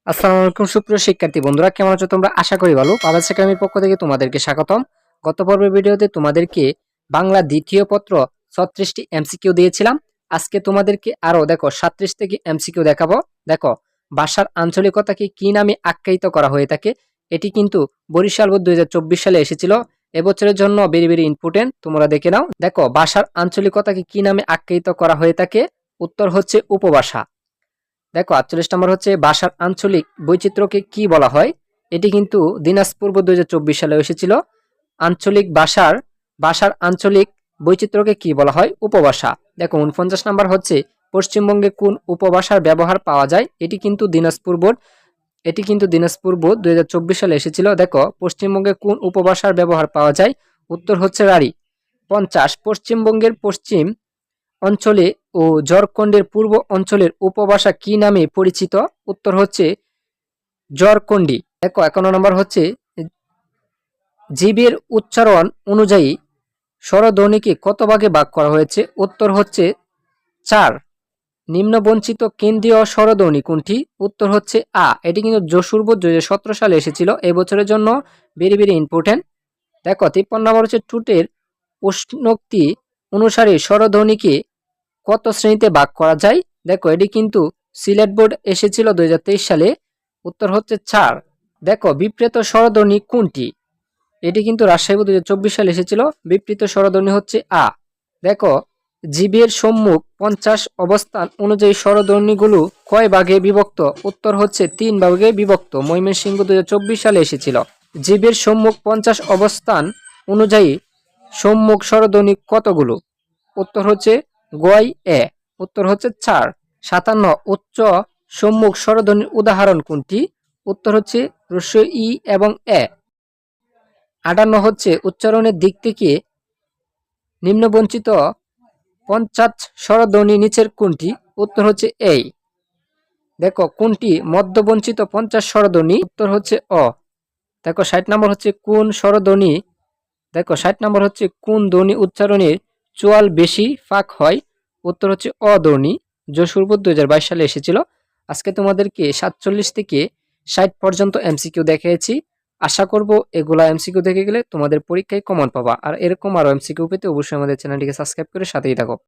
আসসালামু আলাইকুম সুপ্রিয় শিক্ষার্থী বন্ধুরা, কেমন আছো তোমরা? আশা করি ভালো। পাবেল একাডেমির পক্ষ থেকে তোমাদেরকে স্বাগতম। গত পর্বের ভিডিওতে তোমাদেরকে বাংলা দ্বিতীয় পত্র 36টি এমসিকিউ দিয়েছিলাম। আজকে তোমাদেরকে আরো দেখো 37 থেকে এমসিকিউ দেখাবো। দেখো, ভাষার আঞ্চলিকতাকে কি নামে আখ্যায়িত করা হয়ে থাকে? এটি কিন্তু বরিশাল বোর্ড 2024 সালে এসেছিল। এবছরের জন্য ভেরি ভেরি ইম্পর্টেন্ট, তোমরা দেখে নাও। দেখো, ভাষার আঞ্চলিকতাকে কি নামে আখ্যায়িত করা হয়ে থাকে? উত্তর হচ্ছে উপভাষা। দেখো 48 নম্বর হচ্ছে ভাষার আঞ্চলিক বৈচিত্র্যকে কি বলা হয়? এটি কিন্তু দিনাজপুর 2024 সালে এসেছিল। আঞ্চলিক ভাষার আঞ্চলিক বৈচিত্র্যকে কি বলা হয়? উপভাষা। দেখো 49 নম্বর হচ্ছে পশ্চিমবঙ্গে কোন উপভাষার ব্যবহার পাওয়া যায়? এটি কিন্তু দিনাজপুর বোর্ড 2024 সালে এসেছিল। দেখো, পশ্চিমবঙ্গে কোন উপভাষার ব্যবহার পাওয়া যায়? উত্তর হচ্ছে রাঢ়ী। 50 পশ্চিমবঙ্গের পশ্চিম অঞ্চলে ও ঝাড়খণ্ডের পূর্ব অঞ্চলের উপভাষা কি নামে পরিচিত? উত্তর হচ্ছে ঝাড়খণ্ডী। দেখো 51 নম্বর হচ্ছে জীবের উচ্চারণ অনুযায়ী স্বরধ্বনিকে কত ভাগে ভাগ করা হয়েছে? উত্তর হচ্ছে 4। নিম্নবঞ্চিত কেন্দ্রীয় স্বরধ্বনি কোনটি? উত্তর হচ্ছে আ। এটি কিন্তু যশোর বোর্ড 2017 সালে এসেছিল। এই বছরের জন্য ভেরি ভেরি ইম্পর্টেন্ট। দেখো 53 নম্বর হচ্ছে টুটের উষ্ণোক্তি অনুসারে স্বরধ্বনিকে কত শ্রেণীতে ভাগ করা যায়? দেখো, এটি কিন্তু সিলেট বোর্ড এসেছিল 2023 সালে। উত্তর হচ্ছে 4। দেখো, বিপরীত স্বরধ্বনি কোনটি? এটি কিন্তু রাজশাহী বোর্ড 2024 সালে এসেছিল। বিপরীত স্বরধ্বনি হচ্ছে আ। দেখো, জীবের সম্মুখ 50 অবস্থান অনুযায়ী স্বরধ্বনিগুলো কয় ভাগে বিভক্ত? উত্তর হচ্ছে 3 ভাগে বিভক্ত। ময়মনসিংহ 2024 সালে এসেছিল। জীবের সম্মুখ 50 অবস্থান অনুযায়ী সম্মুখ স্বরধ্বনি কতগুলো? উত্তর হচ্ছে গয় এ। উত্তর হচ্ছে 4। 57 উচ্চ সম্মুখ স্বরধ্বনির উদাহরণ কোনটি? উত্তর হচ্ছে হ্রস্ব ই এবং এ। 58 হচ্ছে উচ্চারণের দিক থেকে নিম্নবঞ্চিত 50 স্বরধ্বনি নিচের কোনটি? উত্তর হচ্ছে এই। দেখো, কোনটি মধ্যবঞ্চিত 50 স্বরধ্বনি? উত্তর হচ্ছে অ। দেখো 60 নম্বর হচ্ছে কোন স্বরধ্বনি দেখো 60 নম্বর হচ্ছে কোন ধ্বনি উচ্চারণের চোয়াল বেশি ফাঁক হয়? উত্তর হচ্ছে অধ্বনি। যশোর বোর্ড 2022 সালে এসেছিল। আজকে তোমাদেরকে 47 থেকে 60 পর্যন্ত এমসিকিউ দেখিয়েছি। আশা করব এগুলা এমসিকিউ দেখে গেলে তোমাদের পরীক্ষায় কমন পাবা। আর এরকম আরো এমসিকিউ পেতে অবশ্যই আমাদের চ্যানেলটিকে সাবস্ক্রাইব করে সাথেই থাকো।